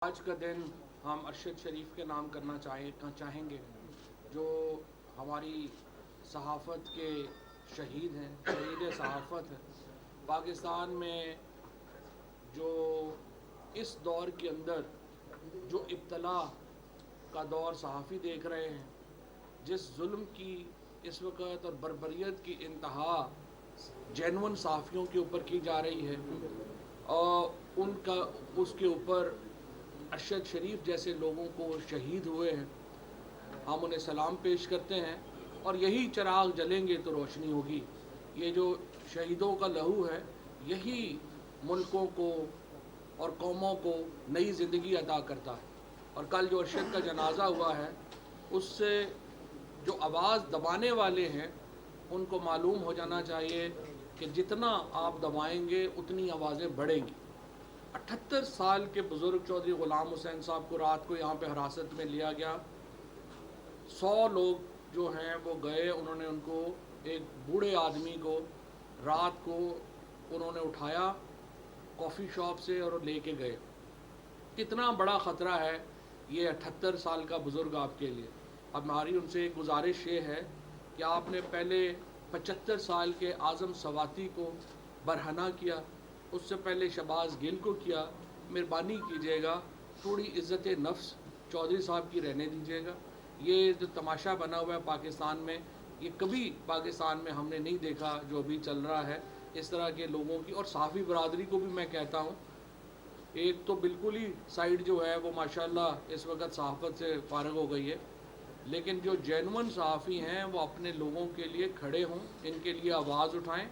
آج کا دن ہم ارشد شریف کے نام کرنا چاہیں گے جو ہماری صحافت کے شہید ہیں، شہید صحافت ہیں۔ پاکستان میں جو اس دور کے اندر جو ابتلا کا دور صحافی دیکھ رہے ہیں، جس ظلم کی اس وقت اور بربریت کی انتہا جینون صحافیوں کے اوپر کی جا رہی ہے، اور اس کے اوپر ارشد شریف جیسے لوگوں کو شہید ہوئے ہیں، ہم انہیں سلام پیش کرتے ہیں، اور یہی چراغ جلیں گے تو روشنی ہوگی۔ یہ جو شہیدوں کا لہو ہے، یہی ملکوں کو اور قوموں کو نئی زندگی عطا کرتا ہے۔ اور کل جو ارشد کا جنازہ ہوا ہے، اس سے جو آواز دبانے والے ہیں ان کو معلوم ہو جانا چاہیے کہ جتنا آپ دبائیں گے اتنی آوازیں بڑھیں گی۔ 78 سال کے بزرگ چودھری غلام حسین صاحب کو رات کو یہاں پہ حراست میں لیا گیا۔ 100 لوگ جو ہیں وہ گئے، انہوں نے ان کو، ایک بوڑھے آدمی کو رات کو انہوں نے اٹھایا کافی شاپ سے اور لے کے گئے۔ کتنا بڑا خطرہ ہے یہ 78 سال کا بزرگ آپ کے لیے۔ اب ہماری ان سے ایک گزارش یہ ہے کہ آپ نے پہلے 75 سال کے اعظم سواتی کو برہنہ کیا، اس سے پہلے شہباز گل کو کیا۔ مہربانی کیجیے گا تھوڑی عزت نفس چودھری صاحب کی رہنے دیجیے گا۔ یہ جو تماشا بنا ہوا ہے پاکستان میں، یہ کبھی پاکستان میں ہم نے نہیں دیکھا جو ابھی چل رہا ہے۔ اس طرح کے لوگوں کی، اور صحافی برادری کو بھی میں کہتا ہوں، ایک تو بالکل ہی سائیڈ جو ہے وہ ماشاءاللہ اس وقت صحافت سے فارغ ہو گئی ہے، لیکن جو جینون صحافی ہیں وہ اپنے لوگوں کے لیے کھڑے ہوں، ان کے لیے آواز اٹھائیں۔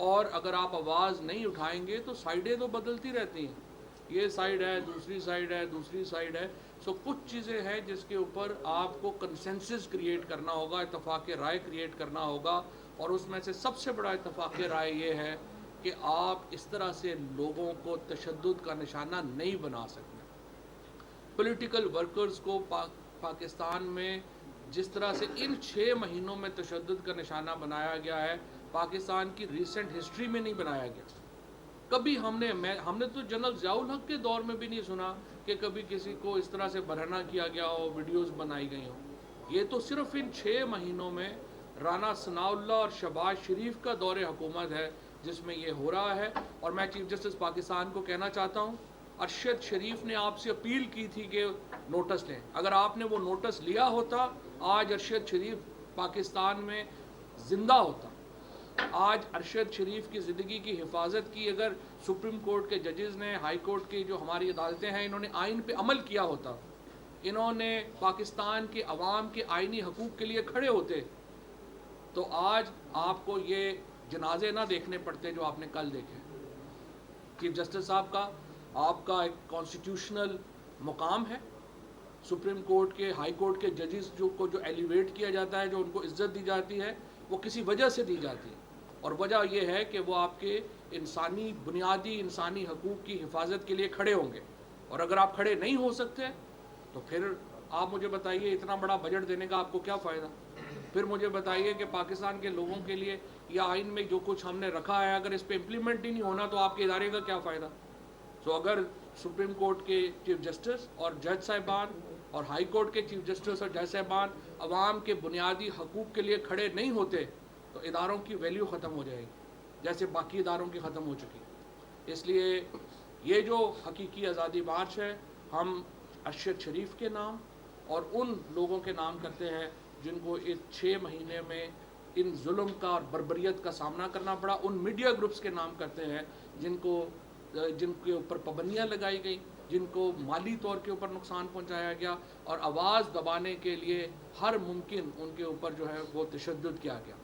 اور اگر آپ آواز نہیں اٹھائیں گے تو سائیڈیں تو بدلتی رہتی ہیں، یہ سائیڈ ہے، دوسری سائیڈ ہے، دوسری سائیڈ ہے۔ سو کچھ چیزیں ہیں جس کے اوپر آپ کو کنسنسس کریٹ کرنا ہوگا، اتفاق رائے کریٹ کرنا ہوگا، اور اس میں سے سب سے بڑا اتفاق رائے یہ ہے کہ آپ اس طرح سے لوگوں کو تشدد کا نشانہ نہیں بنا سکتے۔ پولیٹیکل ورکرز کو پاکستان میں جس طرح سے ان 6 مہینوں میں تشدد کا نشانہ بنایا گیا ہے، پاکستان کی ریسنٹ ہسٹری میں نہیں بنایا گیا۔ کبھی ہم نے تو جنرل ضیاء الحق کے دور میں بھی نہیں سنا کہ کبھی کسی کو اس طرح سے برہنہ کیا گیا ہو، ویڈیوز بنائی گئی ہوں۔ یہ تو صرف ان 6 مہینوں میں رانا ثناء اللہ اور شہباز شریف کا دور حکومت ہے جس میں یہ ہو رہا ہے۔ اور میں چیف جسٹس پاکستان کو کہنا چاہتا ہوں، ارشد شریف نے آپ سے اپیل کی تھی کہ نوٹس لیں۔ اگر آپ نے وہ نوٹس لیا ہوتا، آج ارشد شریف پاکستان میں زندہ ہوتا۔ آج ارشد شریف کی زندگی کی حفاظت کی اگر سپریم کورٹ کے ججز نے، ہائی کورٹ کی جو ہماری عدالتیں ہیں، انہوں نے آئین پہ عمل کیا ہوتا، انہوں نے پاکستان کے عوام کے آئینی حقوق کے لیے کھڑے ہوتے، تو آج آپ کو یہ جنازے نہ دیکھنے پڑتے جو آپ نے کل دیکھے۔ چیف جسٹس صاحب کا، آپ کا ایک کانسٹیٹیوشنل مقام ہے، سپریم کورٹ کے، ہائی کورٹ کے ججز کو جو ایلیویٹ کیا جاتا ہے، جو ان کو عزت دی جاتی ہے، وہ کسی وجہ سے دی جاتی ہے، اور وجہ یہ ہے کہ وہ آپ کے بنیادی انسانی حقوق کی حفاظت کے لیے کھڑے ہوں گے۔ اور اگر آپ کھڑے نہیں ہو سکتے تو پھر آپ مجھے بتائیے اتنا بڑا بجٹ دینے کا آپ کو کیا فائدہ؟ پھر مجھے بتائیے کہ پاکستان کے لوگوں کے لیے یا آئین میں جو کچھ ہم نے رکھا ہے، اگر اس پہ امپلیمنٹ ہی نہیں ہونا تو آپ کے ادارے کا کیا فائدہ؟ سو اگر سپریم کورٹ کے چیف جسٹس اور جج صاحبان اور ہائی کورٹ کے چیف جسٹس اور جج صاحبان عوام کے بنیادی حقوق کے لیے کھڑے نہیں ہوتے تو اداروں کی ویلیو ختم ہو جائے گی، جیسے باقی اداروں کی ختم ہو چکی۔ اس لیے یہ جو حقیقی آزادی مارچ ہے، ہم ارشد شریف کے نام اور ان لوگوں کے نام کرتے ہیں جن کو اس 6 مہینے میں ان ظلم کا اور بربریت کا سامنا کرنا پڑا، ان میڈیا گروپس کے نام کرتے ہیں جن کے اوپر پابندیاں لگائی گئی، جن کو مالی طور کے اوپر نقصان پہنچایا گیا، اور آواز دبانے کے لیے ہر ممکن ان کے اوپر جو ہے وہ تشدد کیا گیا۔